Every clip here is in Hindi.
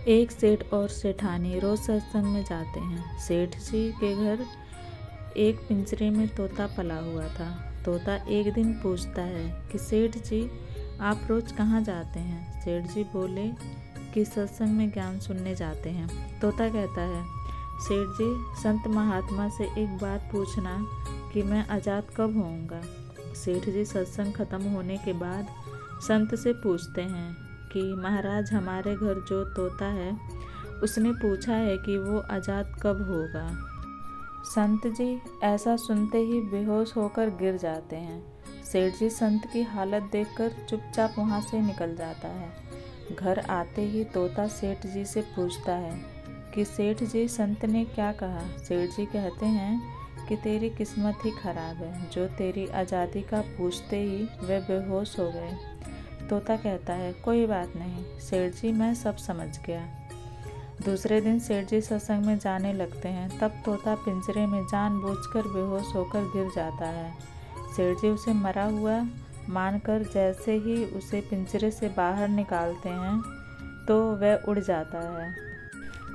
एक सेठ और सेठानी रोज सत्संग में जाते हैं। सेठ जी के घर एक पिंजरे में तोता पला हुआ था। तोता एक दिन पूछता है कि सेठ जी, आप रोज कहाँ जाते हैं? सेठ जी बोले कि सत्संग में ज्ञान सुनने जाते हैं। तोता कहता है, सेठ जी, संत महात्मा से एक बात पूछना कि मैं आज़ाद कब होऊंगा? सेठ जी सत्संग खत्म होने के बाद संत से पूछते हैं कि महाराज, हमारे घर जो तोता है उसने पूछा है कि वो आज़ाद कब होगा। संत जी ऐसा सुनते ही बेहोश होकर गिर जाते हैं। सेठ जी संत की हालत देखकर चुपचाप वहाँ से निकल जाता है। घर आते ही तोता सेठ जी से पूछता है कि सेठ जी, संत ने क्या कहा? सेठ जी कहते हैं कि तेरी किस्मत ही खराब है, जो तेरी आज़ादी का पूछते ही वे बेहोश हो गए। तोता कहता है, कोई बात नहीं सेठ जी, मैं सब समझ गया। दूसरे दिन सेठ जी सत्संग में जाने लगते हैं। तब तोता पिंजरे में जानबूझकर बेहोश होकर गिर जाता है। सेठ जी उसे मरा हुआ मानकर जैसे ही उसे पिंजरे से बाहर निकालते हैं तो वह उड़ जाता है।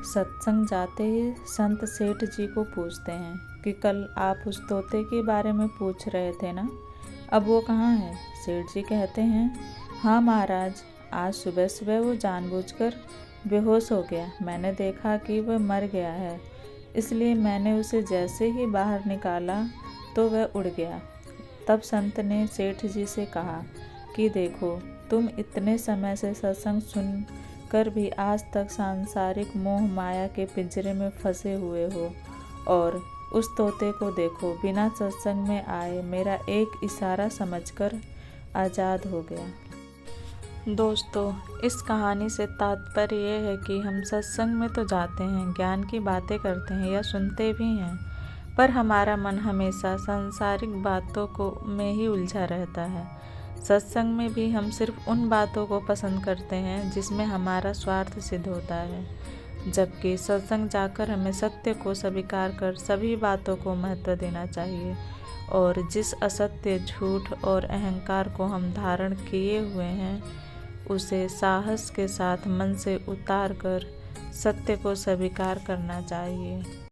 सत्संग जाते ही संत सेठ जी को पूछते हैं कि कल आप उस तोते के बारे में पूछ रहे थे ना, अब वो कहाँ है? सेठ जी कहते हैं, हाँ महाराज, आज सुबह सुबह वो जानबूझकर बेहोश हो गया। मैंने देखा कि वह मर गया है, इसलिए मैंने उसे जैसे ही बाहर निकाला तो वह उड़ गया। तब संत ने सेठ जी से कहा कि देखो, तुम इतने समय से सत्संग सुन कर भी आज तक सांसारिक मोह माया के पिंजरे में फंसे हुए हो, और उस तोते को देखो, बिना सत्संग में आए मेरा एक इशारा समझकर आज़ाद हो गया। दोस्तों, इस कहानी से तात्पर्य यह है कि हम सत्संग में तो जाते हैं, ज्ञान की बातें करते हैं या सुनते भी हैं, पर हमारा मन हमेशा सांसारिक बातों को में ही उलझा रहता है। सत्संग में भी हम सिर्फ उन बातों को पसंद करते हैं जिसमें हमारा स्वार्थ सिद्ध होता है, जबकि सत्संग जाकर हमें सत्य को स्वीकार कर सभी बातों को महत्व देना चाहिए, और जिस असत्य, झूठ और अहंकार को हम धारण किए हुए हैं उसे साहस के साथ मन से उतार कर सत्य को स्वीकार करना चाहिए।